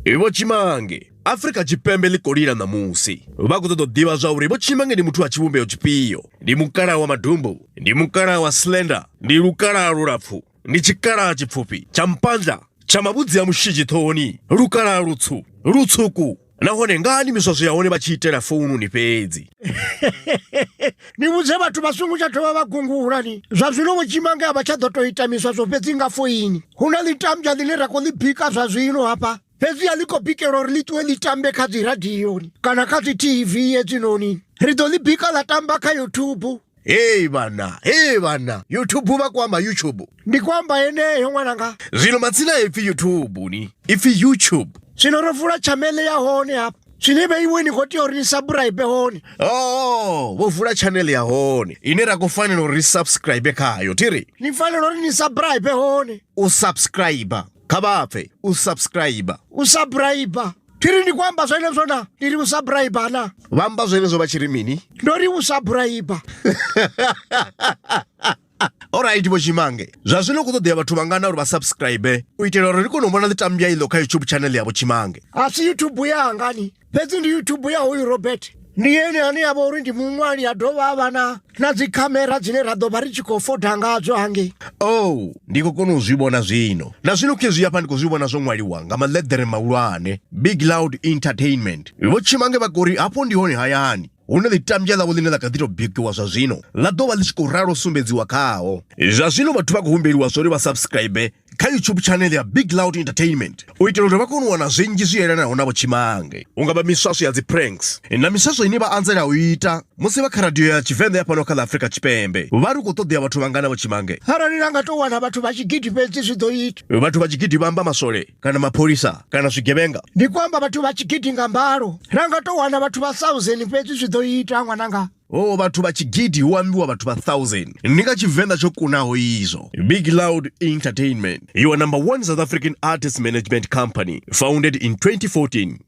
Vhotshimange Afrika chipembe likolira namusi vakutotodiwa zvauri Vhotshimange ndi munthu wa chivumbeo chipiyo, ndi mukala wa madumbu, ndi mukala wa slender, ndi lukala lulapfu, ndi chikala chipfupi cha mpanja cha mabudzi ya mushijithoni, lukala lutsuku nahone ngani misoso yaone vachitera funu ni pedzi. Ni muze vatu vasungu chatova vagungurani zvazvino Vhotshimange avachadotoita miswaso pedzi nga foini huna Litambwa line rakolibhika zvazvino hapa pedzi yalikobhikero rilitwe litambe kadzi radhiyoni kana kadzi TV yedzinoni ridolibhika latamba ka YouTube. Hey vana, YouTube vakwamba YouTube. Ndikwamba yeneyo mwananga. Zvino matsina ifi YouTube ni, ifi YouTube. Zvinorofura chanele ya hone hapa. Zvinebe iwe nikoti ori subscribe hone. Oh, vovura channel ya hone. Inera kufanira uri subscribe kayo, tiri? Nifanira ori ni subscribe hone. Usubscriber. Kabape, usubscriber. Usubscriber. Tiri ni kwamba zvene zvona, ndiri usubscriber na. Vamba zvene zvo vachiri mini? Ndori usubscriber. Alright Vhotshimange. Zvazvino kutodiwa vatu vangana uri vasubscribe. Uitira uri kunomona Litambwa ilo ka YouTube channel ya Vhotshimange. Asi YouTube ya angani. Pedzi ndi YouTube ya huyu Robert. Niyeni ani yavo uri ndi mumwani adova avana na dzikamera dzine radova richikofodha ngadzo hange. Oh, ndiko kono uzvibona zvino. Na zvino kezvi apa ndikuzvibona zvomwari wanga maledhere maulwane. Big Loud Entertainment. Vhotshimange vakori apo ndihoni hayani. Una Litambwa lavo line lakadhitobhikiwa zvazvino ladova lichikoraro sumbedziwa kawo. Zvazvino vatu vakuhumberiwa zvori vasubscribe ka YouTube channel ya Big Loud Entertainment. Uitira kuti vakunowana zvinji zviyerana na Vhotshimange. Ungaba miswaso ya pranks na miswaso ine vaanzira uita musi vakharadio ya chivenda ya pano kala Afrika chipembe vari kutodiwa vatu vangana Vhotshimange. Harani rangatowana vatu vachigidhi pedzi zvidoita. Vatu vachigidhi vamba masole kana mapolisa kana zvigevenga. Ndikwamba vatu vachigidhi ngambaro rangatowana vatu va 1000 pedzi zvidoita mwananga. Oh, vatu vachigidhi huambiwa vatu va 1000. Nika chivenda chokunaho izo. Big Loud Entertainment, your #1 South African artist management company, founded in 2014.